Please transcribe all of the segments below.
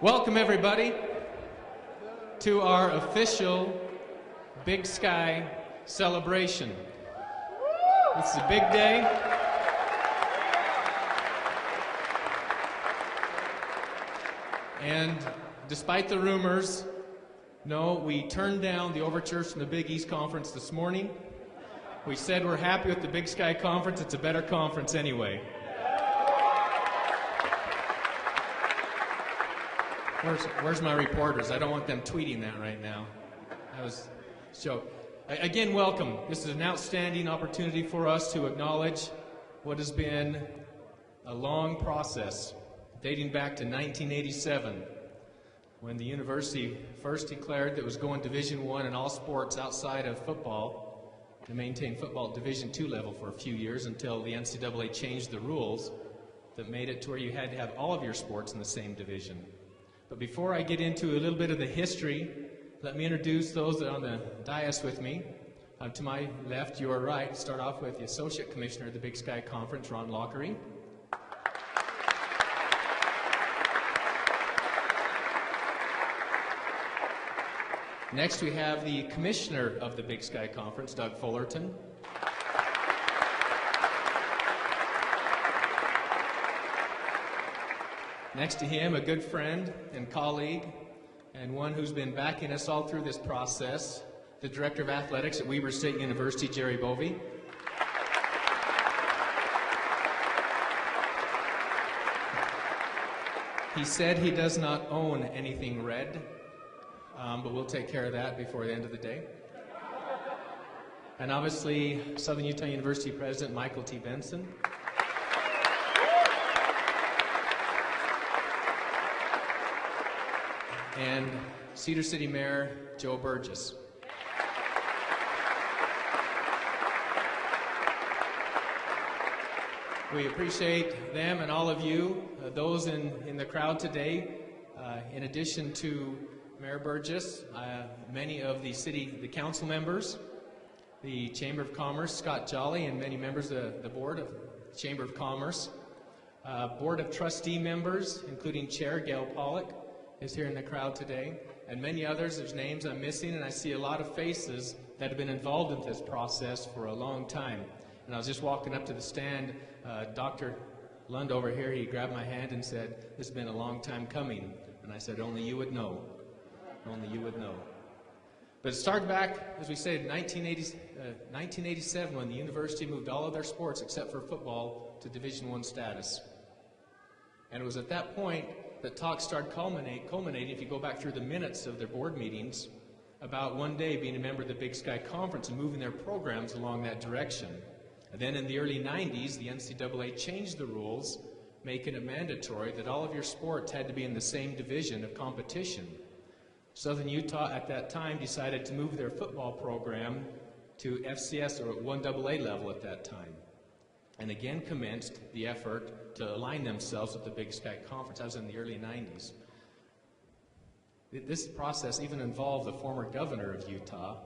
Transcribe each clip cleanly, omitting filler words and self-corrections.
Welcome everybody to our official Big Sky celebration. This is a big day. And despite the rumors, no, we turned down the overtures from the Big East Conference this morning. We said we're happy with the Big Sky Conference. It's a better conference anyway. Where's my reporters? I don't want them tweeting that right now. So, again, welcome. This is an outstanding opportunity for us to acknowledge what has been a long process dating back to 1987, when the university first declared that it was going Division I in all sports outside of football, to maintain football at Division II level for a few years until the NCAA changed the rules that made it to where you had to have all of your sports in the same division. But before I get into a little bit of the history, let me introduce those that are on the dais with me. To my left, your right, start off with the Associate Commissioner of the Big Sky Conference, Ron Lockery. Next, we have the Commissioner of the Big Sky Conference, Doug Fullerton. Next to him, a good friend and colleague, and one who's been backing us all through this process, the Director of Athletics at Weber State University, Jerry Bovee. He said he does not own anything red, but we'll take care of that before the end of the day. And obviously, Southern Utah University President Michael T. Benson. And Cedar City Mayor Joe Burgess. We appreciate them and all of you, those in the crowd today. In addition to Mayor Burgess, many of the council members, the Chamber of Commerce, Scott Jolly, and many members of the board of the Chamber of Commerce, Board of Trustee members, including Chair Gail Pollock, is here in the crowd today, and many others. There's names I'm missing, and I see a lot of faces that have been involved in this process for a long time. And I was just walking up to the stand, Dr. Lund over here, he grabbed my hand and said, "This has been a long time coming." And I said, "Only you would know. Only you would know." But it started back, as we said, 1987, when the university moved all of their sports except for football to Division I status. And it was at that point that talks started culminating, if you go back through the minutes of their board meetings, about one day being a member of the Big Sky Conference and moving their programs along that direction. And then in the early 90s, the NCAA changed the rules, making it mandatory that all of your sports had to be in the same division of competition. Southern Utah at that time decided to move their football program to FCS, or 1AA level at that time, and again commenced the effort to align themselves with the Big Sky Conference. That was in the early 90s. This process even involved the former governor of Utah,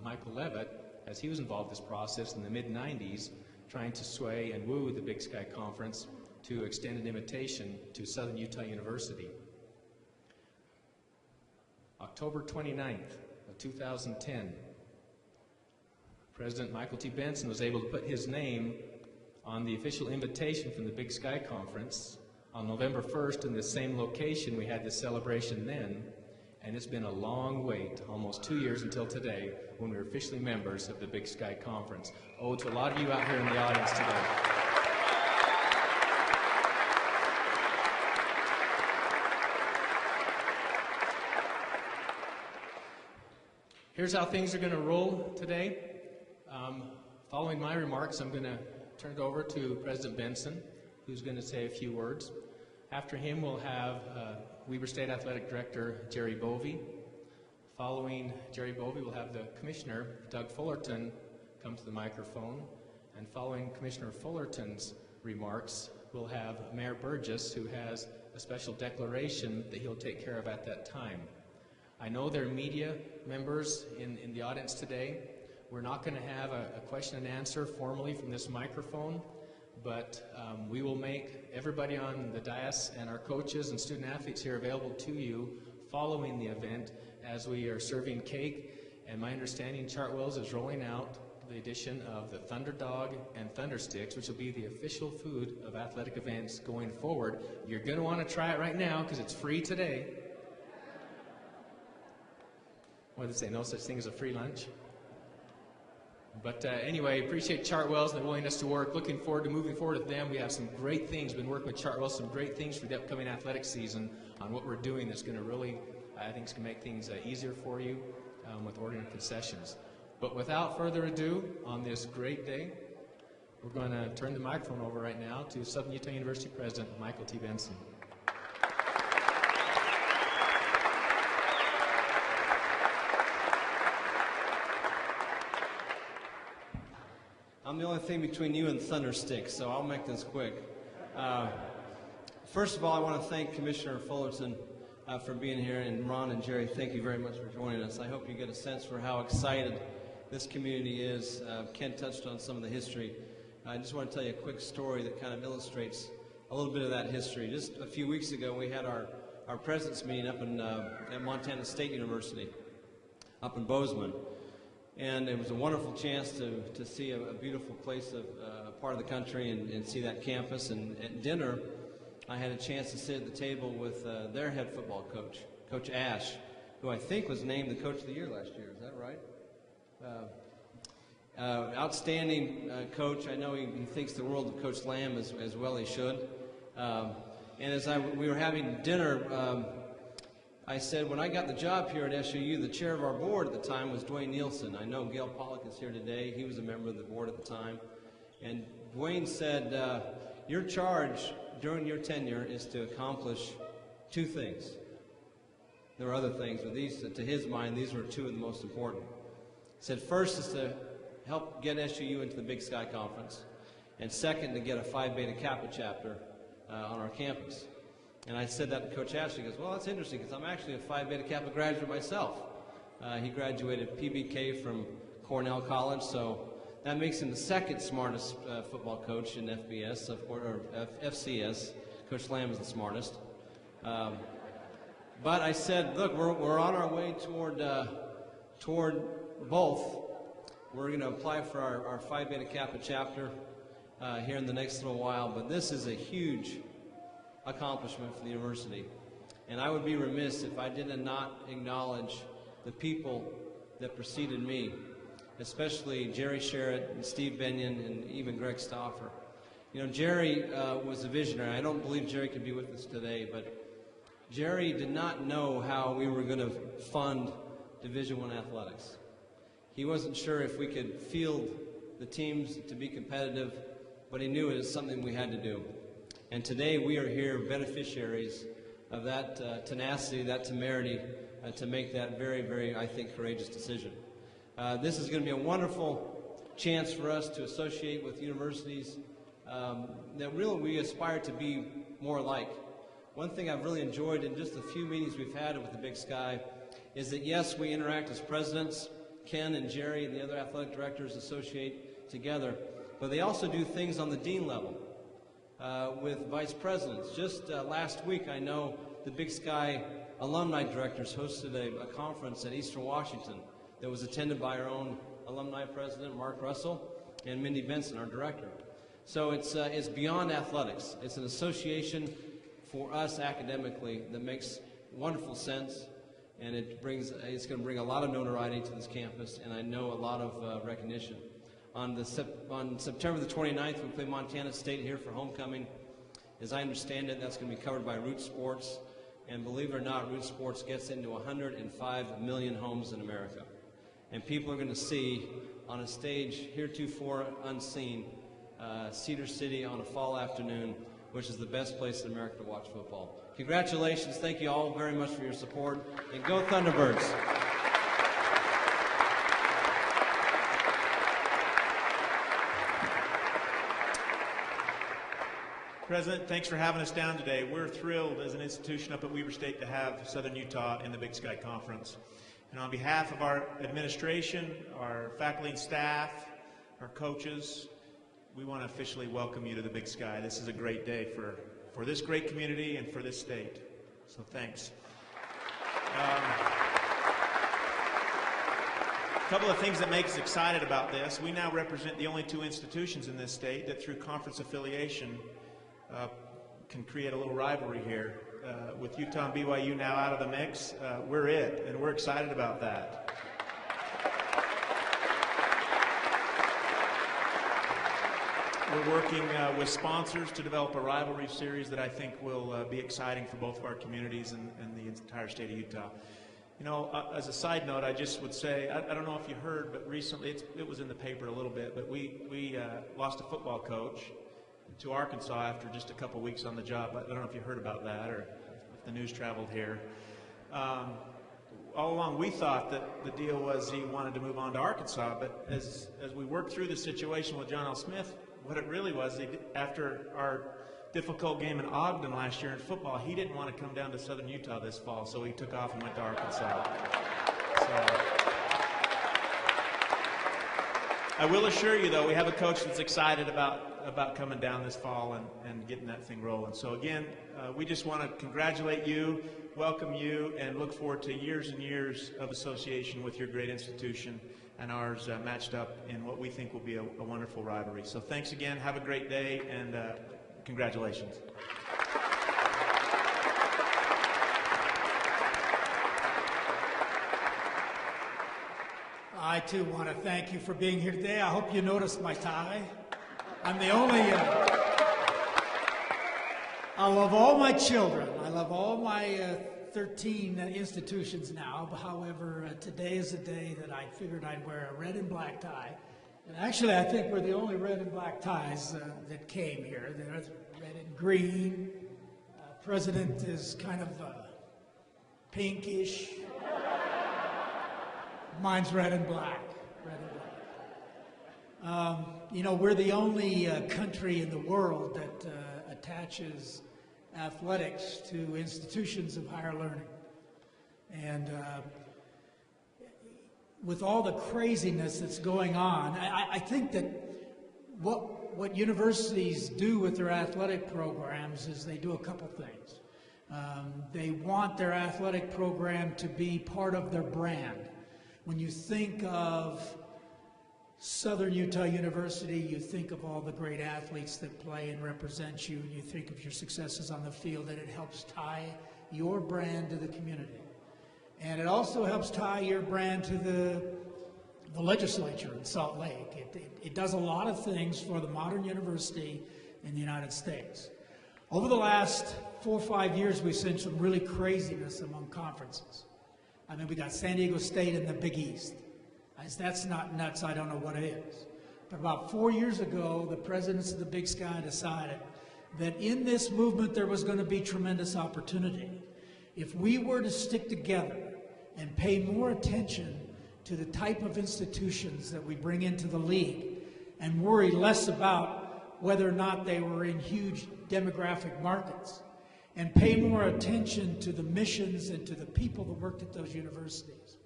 Michael Levitt, as he was involved in this process in the mid-90s, trying to sway and woo the Big Sky Conference to extend an invitation to Southern Utah University. October 29th of 2010, President Michael T. Benson was able to put his name on the official invitation from the Big Sky Conference. On November 1st, in this same location, we had this celebration then, and it's been a long wait, almost 2 years until today, when we were officially members of the Big Sky Conference. Oh, to a lot of you out here in the audience today. Here's how things are going to roll today. Following my remarks, I'm going to turn it over to President Benson, who's going to say a few words. After him, we'll have Weber State Athletic Director Jerry Bovee. Following Jerry Bovee, we'll have the Commissioner, Doug Fullerton, come to the microphone. And following Commissioner Fullerton's remarks, we'll have Mayor Burgess, who has a special declaration that he'll take care of at that time. I know there are media members in the audience today. We're not going to have a question and answer formally from this microphone, but we will make everybody on the dais and our coaches and student athletes here available to you following the event as we are serving cake. And my understanding, Chartwells is rolling out the addition of the Thunder Dog and Thunder Sticks, which will be the official food of athletic events going forward. You're going to want to try it right now because it's free today. What did they say? No such thing as a free lunch? But anyway, appreciate Chartwells and their willingness to work. Looking forward to moving forward with them. We have some great things. Been working with Chartwells, some great things for the upcoming athletic season on what we're doing that's going to really, I think, is going to make things easier for you with ordering concessions. But without further ado, on this great day, we're going to turn the microphone over right now to Southern Utah University President Michael T. Benson. I'm the only thing between you and Thunder Sticks, so I'll make this quick. First of all, I want to thank Commissioner Fullerton for being here, and Ron and Jerry, thank you very much for joining us. I hope you get a sense for how excited this community is. Ken touched on some of the history. I just want to tell you a quick story that kind of illustrates a little bit of that history. Just a few weeks ago, we had our president's meeting up in, at Montana State University, up in Bozeman. And it was a wonderful chance to see a beautiful place, a part of the country, and see that campus. And at dinner, I had a chance to sit at the table with their head football coach, Coach Ash, who I think was named the Coach of the Year last year. Is that right? Outstanding coach. I know he thinks the world of Coach Lamb as well he should. And as we were having dinner, I said, when I got the job here at SUU, the chair of our board at the time was Dwayne Nielsen. I know Gail Pollock is here today. He was a member of the board at the time. And Dwayne said, your charge during your tenure is to accomplish two things. There were other things, but these, to his mind, these were two of the most important. He said, first is to help get SUU into the Big Sky Conference, and second, to get a Phi Beta Kappa chapter on our campus. And I said that to Coach Ashley. He goes, well, that's interesting, because I'm actually a Phi Beta Kappa graduate myself. He graduated PBK from Cornell College, so that makes him the second smartest football coach in FBS, or FCS. Coach Lamb is the smartest. But I said, look, we're on our way toward both. We're going to apply for our Phi Beta Kappa chapter here in the next little while, but this is a huge accomplishment for the university. And I would be remiss if I did not acknowledge the people that preceded me, especially Jerry Sherritt and Steve Benyon and even Greg Stauffer. You know, Jerry was a visionary. I don't believe Jerry could be with us today, but Jerry did not know how we were going to fund Division I athletics. He wasn't sure if we could field the teams to be competitive, but he knew it was something we had to do. And today we are here beneficiaries of that tenacity, that temerity, to make that very, very, I think, courageous decision. This is going to be a wonderful chance for us to associate with universities that really we aspire to be more like. One thing I've really enjoyed in just the few meetings we've had with the Big Sky is that, yes, we interact as presidents. Ken and Jerry and the other athletic directors associate together, but they also do things on the dean level with vice presidents. Just last week, I know the Big Sky alumni directors hosted a conference at Eastern Washington that was attended by our own alumni president, Mark Russell, and Mindy Benson, our director. So it's beyond athletics. It's an association for us academically that makes wonderful sense, and it's going to bring a lot of notoriety to this campus, and I know a lot of recognition. On September the 29th, we play Montana State here for homecoming. As I understand it, that's going to be covered by Root Sports, and believe it or not, Root Sports gets into 105 million homes in America. And people are going to see on a stage heretofore unseen Cedar City on a fall afternoon, which is the best place in America to watch football. Congratulations. Thank you all very much for your support. And go Thunderbirds. President, thanks for having us down today. We're thrilled as an institution up at Weber State to have Southern Utah in the Big Sky Conference. And on behalf of our administration, our faculty and staff, our coaches, we want to officially welcome you to the Big Sky. This is a great day for this great community and for this state. So thanks. A couple of things that make us excited about this. We now represent the only two institutions in this state that through conference affiliation can create a little rivalry here. With Utah and BYU now out of the mix, we're it, and we're excited about that. We're working with sponsors to develop a rivalry series that I think will be exciting for both of our communities and the entire state of Utah. You know, as a side note, I just would say, I don't know if you heard, but recently, it was in the paper a little bit, but we lost a football coach to Arkansas after just a couple weeks on the job. I don't know if you heard about that or if the news traveled here. All along, we thought that the deal was he wanted to move on to Arkansas, but as we worked through the situation with John L. Smith, what it really was, after our difficult game in Ogden last year in football, he didn't want to come down to Southern Utah this fall, so he took off and went to Arkansas. So, I will assure you, though, we have a coach that's excited about coming down this fall and getting that thing rolling. So again, we just want to congratulate you, welcome you, and look forward to years and years of association with your great institution and ours matched up in what we think will be a wonderful rivalry. So thanks again, have a great day, and congratulations. I too want to thank you for being here today. I hope you noticed my tie. I'm the only, I love all my children. I love all my 13 institutions now. However, today is the day that I figured I'd wear a red and black tie. And actually, I think we're the only red and black ties that came here. There's red and green. President is kind of pinkish. Mine's red and black. Red and black. You know, we're the only country in the world that attaches athletics to institutions of higher learning. And with all the craziness that's going on, I think that what universities do with their athletic programs is they do a couple things. They want their athletic program to be part of their brand. When you think of Southern Utah University, you think of all the great athletes that play and represent you, and you think of your successes on the field, and it helps tie your brand to the community. And it also helps tie your brand to the legislature in Salt Lake. It does a lot of things for the modern university in the United States. Over the last 4 or 5 years, we've seen some really craziness among conferences. I mean, we got San Diego State in the Big East. If that's not nuts, I don't know what it is. But about 4 years ago, the presidents of the Big Sky decided that in this movement there was going to be tremendous opportunity. If we were to stick together and pay more attention to the type of institutions that we bring into the league and worry less about whether or not they were in huge demographic markets, and pay more attention to the missions and to the people that worked at those universities,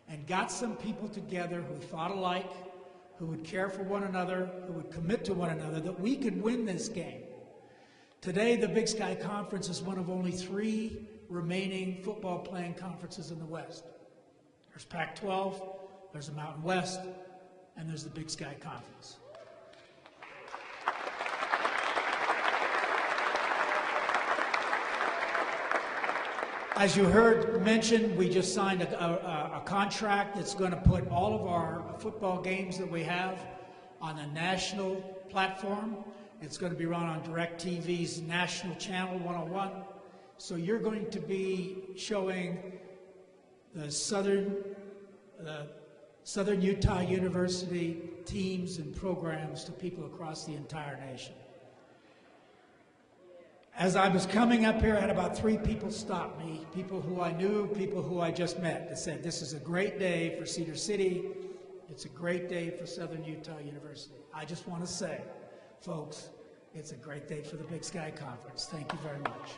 and got some people together who thought alike, who would care for one another, who would commit to one another, that we could win this game. Today, the Big Sky Conference is one of only 3 remaining football playing conferences in the West. There's Pac-12, there's the Mountain West, and there's the Big Sky Conference. As you heard mentioned, we just signed a contract that's going to put all of our football games that we have on a national platform. It's going to be run on DirecTV's National Channel 101. So you're going to be showing the Southern Utah University teams and programs to people across the entire nation. As I was coming up here, I had about 3 people stop me, people who I knew, people who I just met, that said, this is a great day for Cedar City. It's a great day for Southern Utah University. I just want to say, folks, it's a great day for the Big Sky Conference. Thank you very much.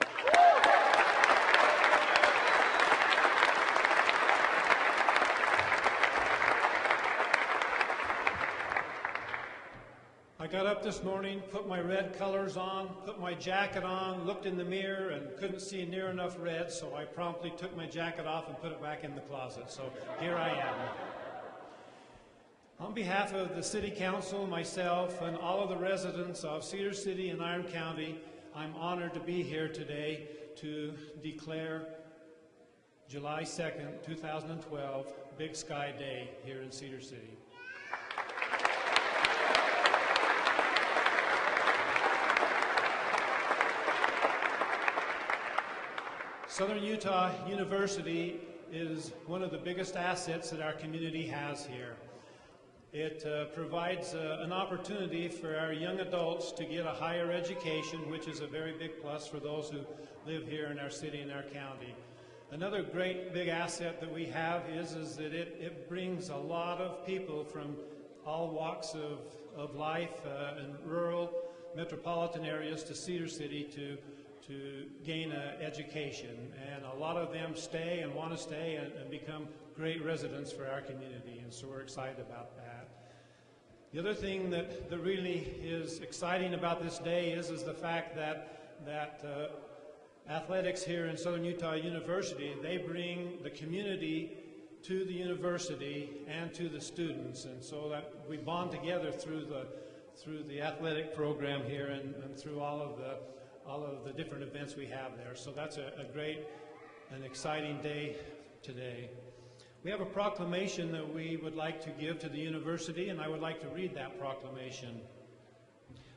I I got up this morning, put my red colors on, put my jacket on, looked in the mirror, and couldn't see near enough red, so I promptly took my jacket off and put it back in the closet. So here I am. On behalf of the City Council, myself, and all of the residents of Cedar City and Iron County, I'm honored to be here today to declare July 2nd, 2012, Big Sky Day here in Cedar City. Southern Utah University is one of the biggest assets that our community has here. It provides an opportunity for our young adults to get a higher education, which is a very big plus for those who live here in our city and our county. Another great big asset that we have is that it brings a lot of people from all walks of life in rural, metropolitan areas to Cedar City to gain an education. And a lot of them stay and want to stay and become great residents for our community, and so we're excited about that. The other thing that really is exciting about this day is the fact that athletics here in Southern Utah University, they bring the community to the university and to the students, and so that we bond together through the athletic program here and through all of the different events we have there. So that's a great and exciting day today. We have a proclamation that we would like to give to the university, and I would like to read that proclamation.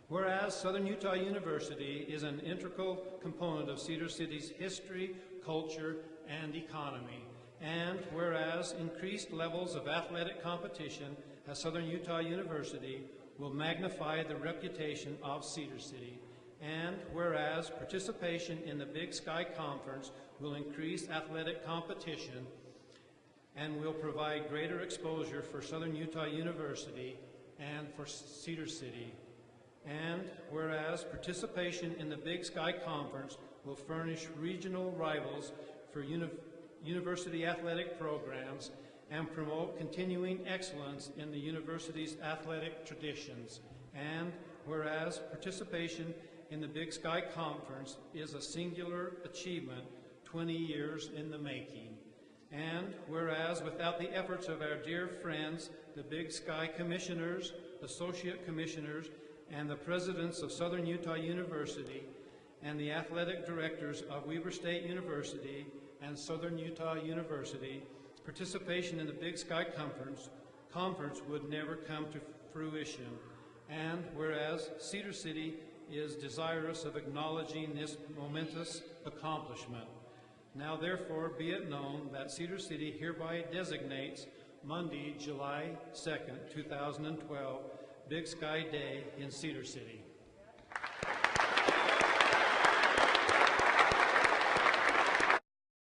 Whereas Southern Utah University is an integral component of Cedar City's history, culture, and economy, and whereas increased levels of athletic competition at Southern Utah University will magnify the reputation of Cedar City, and whereas participation in the Big Sky Conference will increase athletic competition and will provide greater exposure for Southern Utah University and for Cedar City. And whereas participation in the Big Sky Conference will furnish regional rivals for university athletic programs and promote continuing excellence in the university's athletic traditions. And whereas participation in the Big Sky Conference is a singular achievement 20 years in the making. And whereas without the efforts of our dear friends, the Big Sky Commissioners, Associate Commissioners, and the Presidents of Southern Utah University, and the Athletic Directors of Weber State University and Southern Utah University, participation in the Big Sky Conference would never come to fruition. And whereas Cedar City is desirous of acknowledging this momentous accomplishment. Now therefore be it known that Cedar City hereby designates Monday, July 2nd, 2012, Big Sky Day in Cedar City.